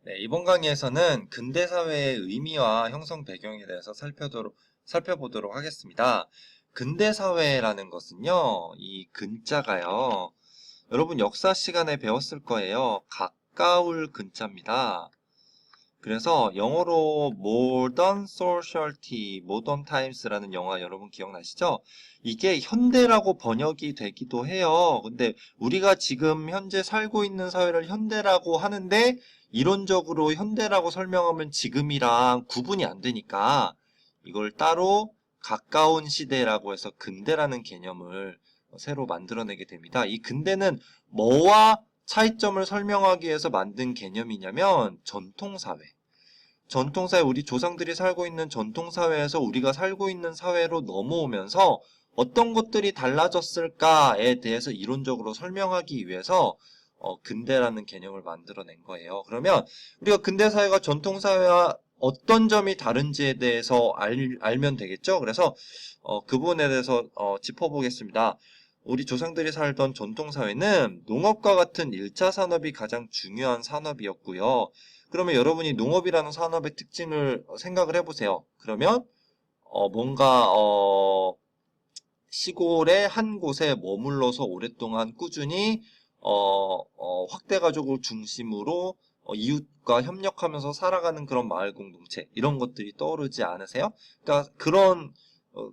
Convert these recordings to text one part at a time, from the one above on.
네, 이번 강의에서는 근대사회의 의미와 형성 배경에 대해서 살펴보도록 하겠습니다. 근대사회라는 것은요, 이 근자가요, 여러분 역사 시간에 배웠을 거예요. 가까울 근자입니다. 그래서 영어로 Modern Society, Modern Times라는 영화 여러분 기억나시죠? 이게 현대라고 번역이 되기도 해요. 근데 우리가 지금 현재 살고 있는 사회를 현대라고 하는데 이론적으로 현대라고 설명하면 지금이랑 구분이 안 되니까 이걸 따로 가까운 시대라고 해서 근대라는 개념을 새로 만들어내게 됩니다. 이 근대는 뭐와 차이점을 설명하기 위해서 만든 개념이냐면 전통사회. 전통사회, 우리 조상들이 살고 있는 전통사회에서 우리가 살고 있는 사회로 넘어오면서 어떤 것들이 달라졌을까에 대해서 이론적으로 설명하기 위해서 근대라는 개념을 만들어낸 거예요. 그러면 우리가 근대사회가 전통사회와 어떤 점이 다른지에 대해서 알면 되겠죠? 그래서 그 부분에 대해서 짚어보겠습니다. 우리 조상들이 살던 전통사회는 농업과 같은 1차 산업이 가장 중요한 산업이었고요. 그러면 여러분이 농업이라는 산업의 특징을 생각을 해보세요. 그러면 뭔가 시골의 한 곳에 머물러서 오랫동안 꾸준히 확대 가족을 중심으로 이웃과 협력하면서 살아가는 그런 마을 공동체 이런 것들이 떠오르지 않으세요? 그러니까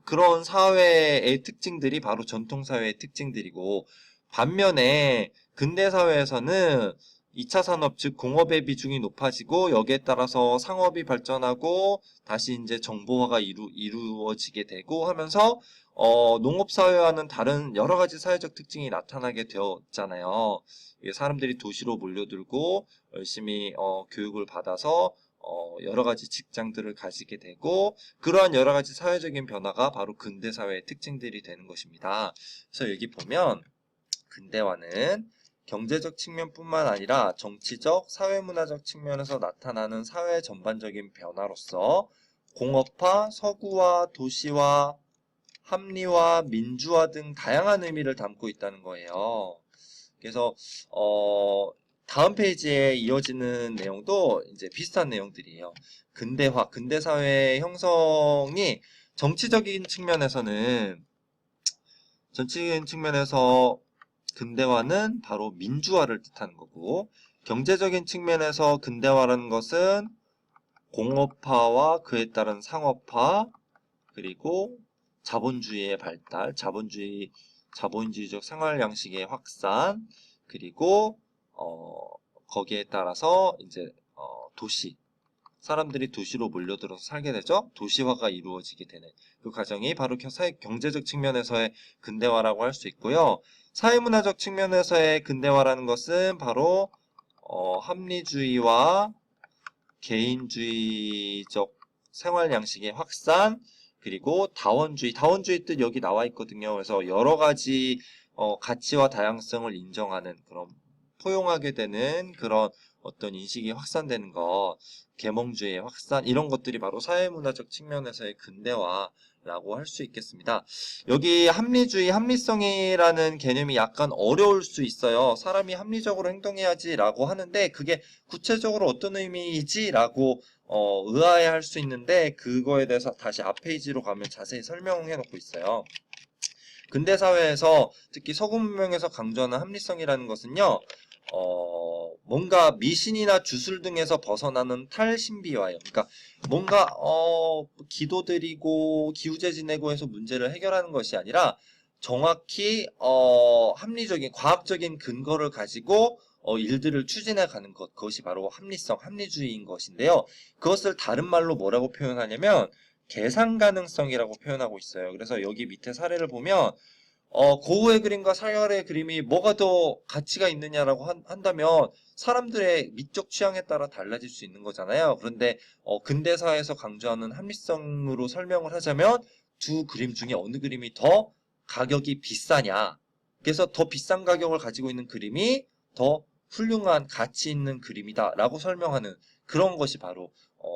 그런 사회의 특징들이 바로 전통 사회의 특징들이고, 반면에 근대 사회에서는 2차 산업, 즉 공업의 비중이 높아지고 여기에 따라서 상업이 발전하고 다시 이제 정보화가 이루어지게 되고 하면서 농업 사회와는 다른 여러 가지 사회적 특징이 나타나게 되었잖아요. 사람들이 도시로 몰려들고 열심히 교육을 받아서 여러 가지 직장들을 가지게 되고, 그러한 여러 가지 사회적인 변화가 바로 근대 사회의 특징들이 되는 것입니다. 그래서 여기 보면 근대화는 경제적 측면뿐만 아니라 정치적, 사회문화적 측면에서 나타나는 사회 전반적인 변화로서 공업화, 서구화, 도시화, 합리화, 민주화 등 다양한 의미를 담고 있다는 거예요. 그래서 다음 페이지에 이어지는 내용도 이제 비슷한 내용들이에요. 근대화, 근대사회 형성이 정치적인 측면에서는 근대화는 바로 민주화를 뜻하는 거고, 경제적인 측면에서 근대화라는 것은 공업화와 그에 따른 상업화, 그리고 자본주의의 발달, 자본주의적 생활 양식의 확산, 그리고 거기에 따라서 이제 사람들이 도시로 몰려들어서 살게 되죠. 도시화가 이루어지게 되는 그 과정이 바로 경제적 측면에서의 근대화라고 할 수 있고요. 사회문화적 측면에서의 근대화라는 것은 바로 합리주의와 개인주의적 생활 양식의 확산, 그리고 다원주의 뜻 여기 나와 있거든요. 그래서 여러 가지 가치와 다양성을 인정하는 그런 포용하게 되는 그런 어떤 인식이 확산되는 것, 계몽주의의 확산, 이런 것들이 바로 사회문화적 측면에서의 근대화라고 할 수 있겠습니다. 여기 합리성이라는 개념이 약간 어려울 수 있어요. 사람이 합리적으로 행동해야지라고 하는데 그게 구체적으로 어떤 의미이지라고 의아해할 수 있는데, 그거에 대해서 다시 앞 페이지로 가면 자세히 설명해 놓고 있어요. 근대 사회에서 특히 서구 문명에서 강조하는 합리성이라는 것은요, 뭔가 미신이나 주술 등에서 벗어나는 탈신비화예요. 그러니까 뭔가 기도드리고 기우제 지내고 해서 문제를 해결하는 것이 아니라 정확히 합리적인 과학적인 근거를 가지고 일들을 추진해 가는 것, 그것이 바로 합리주의인 것인데요. 그것을 다른 말로 뭐라고 표현하냐면 계산 가능성이라고 표현하고 있어요. 그래서 여기 밑에 사례를 보면 고흐의 그림과 사열의 그림이 뭐가 더 가치가 있느냐라고 한다면 사람들의 미적 취향에 따라 달라질 수 있는 거잖아요. 그런데 근대사에서 강조하는 합리성으로 설명을 하자면 두 그림 중에 어느 그림이 더 가격이 비싸냐. 그래서 더 비싼 가격을 가지고 있는 그림이 더 훌륭한 가치 있는 그림이다라고 설명하는 그런 것이 바로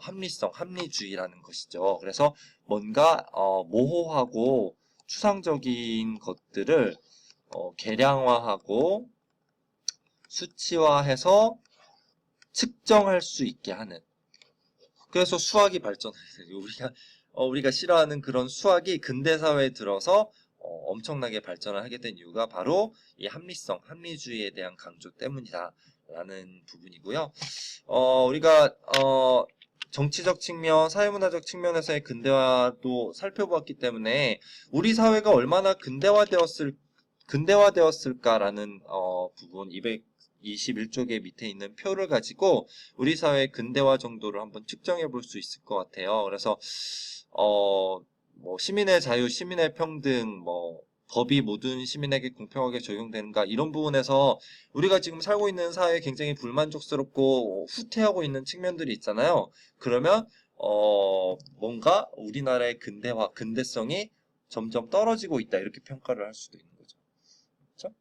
합리주의라는 것이죠. 그래서 뭔가 모호하고 추상적인 것들을 계량화하고 수치화해서 측정할 수 있게 하는. 그래서 수학이 발전해요. 우리가 싫어하는 그런 수학이 근대 사회에 들어서 엄청나게 발전을 하게 된 이유가 바로 이 합리성, 합리주의에 대한 강조 때문이다라는 부분이고요. 우리가 정치적 측면, 사회문화적 측면에서의 근대화도 살펴보았기 때문에 우리 사회가 얼마나 근대화되었을까라는 부분 221쪽의 밑에 있는 표를 가지고 우리 사회의 근대화 정도를 한번 측정해 볼 수 있을 것 같아요. 그래서 뭐 시민의 자유, 시민의 평등, 뭐 법이 모든 시민에게 공평하게 적용되는가 이런 부분에서 우리가 지금 살고 있는 사회에 굉장히 불만족스럽고 후퇴하고 있는 측면들이 있잖아요. 그러면 뭔가 우리나라의 근대화, 근대성이 점점 떨어지고 있다 이렇게 평가를 할 수도 있는 거죠. 그렇죠?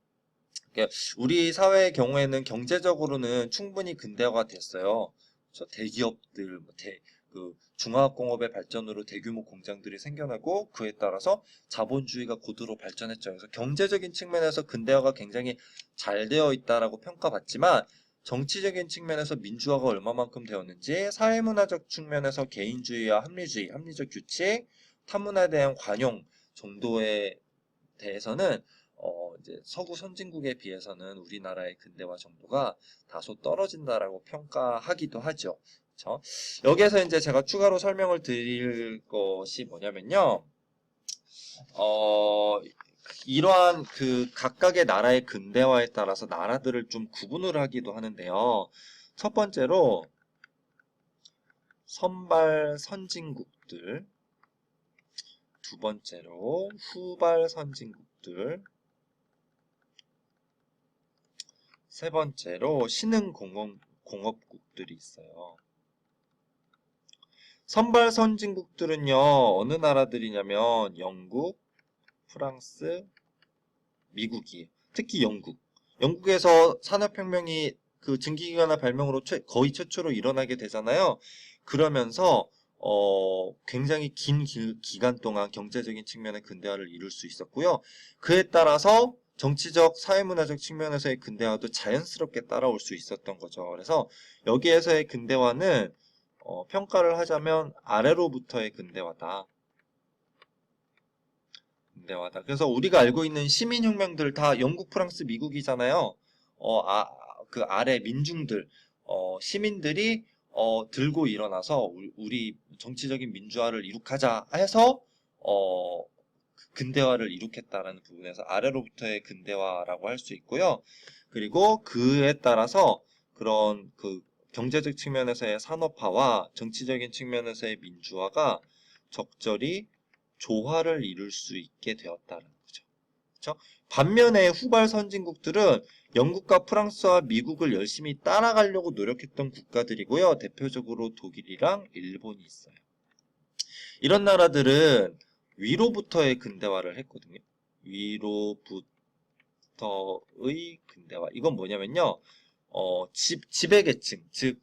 우리 사회의 경우에는 경제적으로는 충분히 근대화가 됐어요. 그렇죠? 대기업들, 그 중화학공업의 발전으로 대규모 공장들이 생겨나고 그에 따라서 자본주의가 고도로 발전했죠. 그래서 경제적인 측면에서 근대화가 굉장히 잘 되어 있다라고 평가받지만 정치적인 측면에서 민주화가 얼마만큼 되었는지, 사회문화적 측면에서 개인주의와 합리주의, 합리적 규칙, 타문화에 대한 관용 정도에 대해서는 이제 서구 선진국에 비해서는 우리나라의 근대화 정도가 다소 떨어진다라고 평가하기도 하죠. 그렇죠? 여기에서 이제 제가 추가로 설명을 드릴 것이 뭐냐면요. 이러한 그 각각의 나라의 근대화에 따라서 나라들을 좀 구분을 하기도 하는데요. 첫 번째로 선발 선진국들, 두 번째로 후발 선진국들, 세 번째로 신흥공업국들이 있어요. 선발 선진국들은요, 어느 나라들이냐면 영국, 프랑스, 미국이에요. 특히 영국. 영국에서 산업혁명이 그 증기기관화 발명으로 거의 최초로 일어나게 되잖아요. 그러면서 굉장히 긴 기간 동안 경제적인 측면의 근대화를 이룰 수 있었고요. 그에 따라서 정치적, 사회문화적 측면에서의 근대화도 자연스럽게 따라올 수 있었던 거죠. 그래서 여기에서의 근대화는 평가를 하자면 아래로부터의 근대화다. 근대화다. 그래서 우리가 알고 있는 시민혁명들 다 영국, 프랑스, 미국이잖아요. 그 아래 민중들, 시민들이 들고 일어나서 우리 정치적인 민주화를 이룩하자 해서 근대화를 이룩했다라는 부분에서 아래로부터의 근대화라고 할 수 있고요. 그리고 그에 따라서 그런 그 경제적 측면에서의 산업화와 정치적인 측면에서의 민주화가 적절히 조화를 이룰 수 있게 되었다는 거죠. 그렇죠? 반면에 후발 선진국들은 영국과 프랑스와 미국을 열심히 따라가려고 노력했던 국가들이고요. 대표적으로 독일이랑 일본이 있어요. 이런 나라들은 위로부터의 근대화를 했거든요. 위로부터의 근대화. 이건 뭐냐면요. 지배계층, 즉,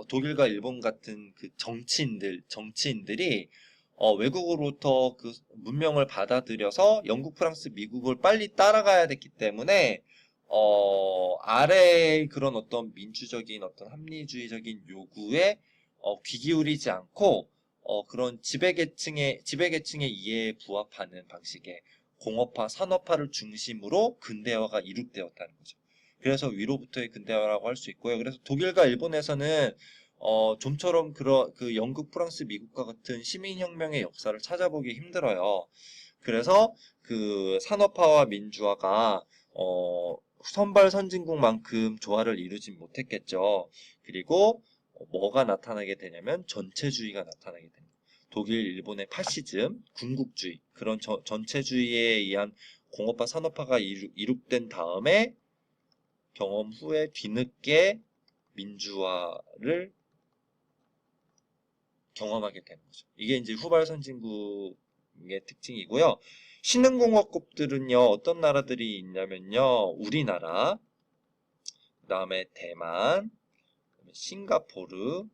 독일과 일본 같은 그 정치인들이 외국으로부터 그 문명을 받아들여서 영국, 프랑스, 미국을 빨리 따라가야 됐기 때문에 아래의 그런 어떤 민주적인 어떤 합리주의적인 요구에 귀 기울이지 않고 그런 지배계층의 이해에 부합하는 방식의 공업화, 산업화를 중심으로 근대화가 이룩되었다는 거죠. 그래서 위로부터의 근대화라고 할 수 있고요. 그래서 독일과 일본에서는 좀처럼 그 영국, 프랑스, 미국과 같은 시민혁명의 역사를 찾아보기 힘들어요. 그래서 그 산업화와 민주화가 선발 선진국만큼 조화를 이루진 못했겠죠. 그리고 뭐가 나타나게 되냐면 전체주의가 나타나게 됩니다. 독일, 일본의 파시즘, 군국주의, 그런 전체주의에 의한 공업화, 산업화가 이룩된 다음에 경험 후에 뒤늦게 민주화를 경험하게 되는 거죠. 이게 이제 후발 선진국의 특징이고요. 신흥공업국들은요, 어떤 나라들이 있냐면요, 우리나라, 그 다음에 대만, 싱가포르,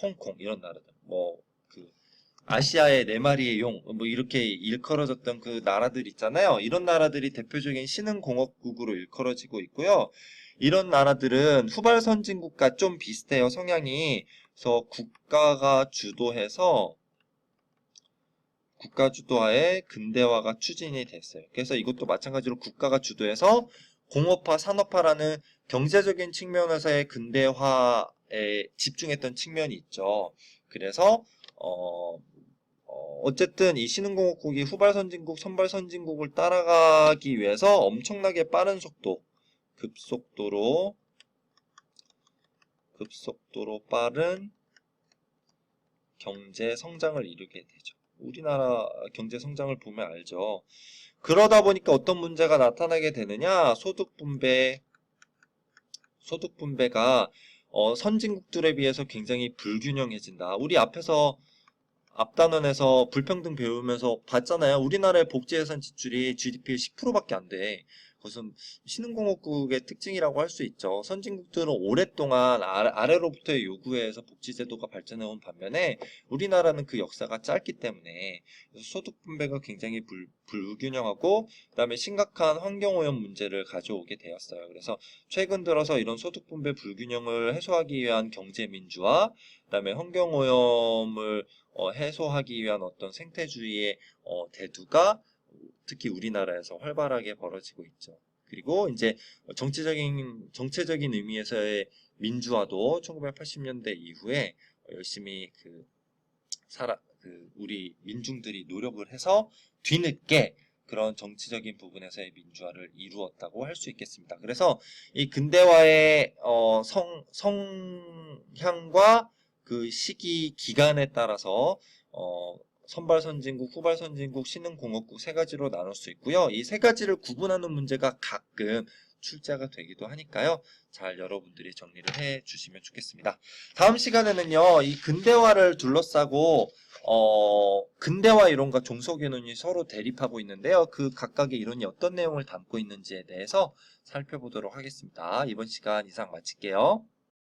홍콩 이런 나라들. 그 아시아의 네 마리의 용, 뭐 이렇게 일컬어졌던 그 나라들 있잖아요. 이런 나라들이 대표적인 신흥공업국으로 일컬어지고 있고요. 이런 나라들은 후발 선진국과 좀 비슷해요, 성향이. 그래서 국가 주도하에 근대화가 추진이 됐어요. 그래서 이것도 마찬가지로 국가가 주도해서 공업화, 산업화라는 경제적인 측면에서의 근대화에 집중했던 측면이 있죠. 그래서 어쨌든 이 신흥공업국이 후발 선진국, 선발 선진국을 따라가기 위해서 엄청나게 빠른 속도, 급속도로 빠른 경제 성장을 이루게 되죠. 우리나라 경제 성장을 보면 알죠. 그러다 보니까 어떤 문제가 나타나게 되느냐? 소득 분배가 선진국들에 비해서 굉장히 불균형해진다. 우리 앞 단원에서 불평등 배우면서 봤잖아요. 우리나라의 복지예산 지출이 GDP의 10%밖에 안 돼. 그것은 신흥공업국의 특징이라고 할 수 있죠. 선진국들은 오랫동안 아래로부터의 요구에 의해서 복지제도가 발전해온 반면에 우리나라는 그 역사가 짧기 때문에 소득 분배가 굉장히 불균형하고 그다음에 심각한 환경오염 문제를 가져오게 되었어요. 그래서 최근 들어서 이런 소득 분배 불균형을 해소하기 위한 경제민주화, 그다음에 환경오염을 해소하기 위한 어떤 생태주의의 대두가 특히 우리나라에서 활발하게 벌어지고 있죠. 그리고 이제 정체적인 의미에서의 민주화도 1980년대 이후에 열심히 우리 민중들이 노력을 해서 뒤늦게 그런 정치적인 부분에서의 민주화를 이루었다고 할 수 있겠습니다. 그래서 이 근대화의 성향과 그 시기 기간에 따라서 선발 선진국, 후발 선진국, 신흥공업국 세 가지로 나눌 수 있고요. 이 세 가지를 구분하는 문제가 가끔 출제가 되기도 하니까요. 잘 여러분들이 정리를 해 주시면 좋겠습니다. 다음 시간에는요. 이 근대화를 둘러싸고 근대화 이론과 종속 이론이 서로 대립하고 있는데요. 그 각각의 이론이 어떤 내용을 담고 있는지에 대해서 살펴보도록 하겠습니다. 이번 시간 이상 마칠게요.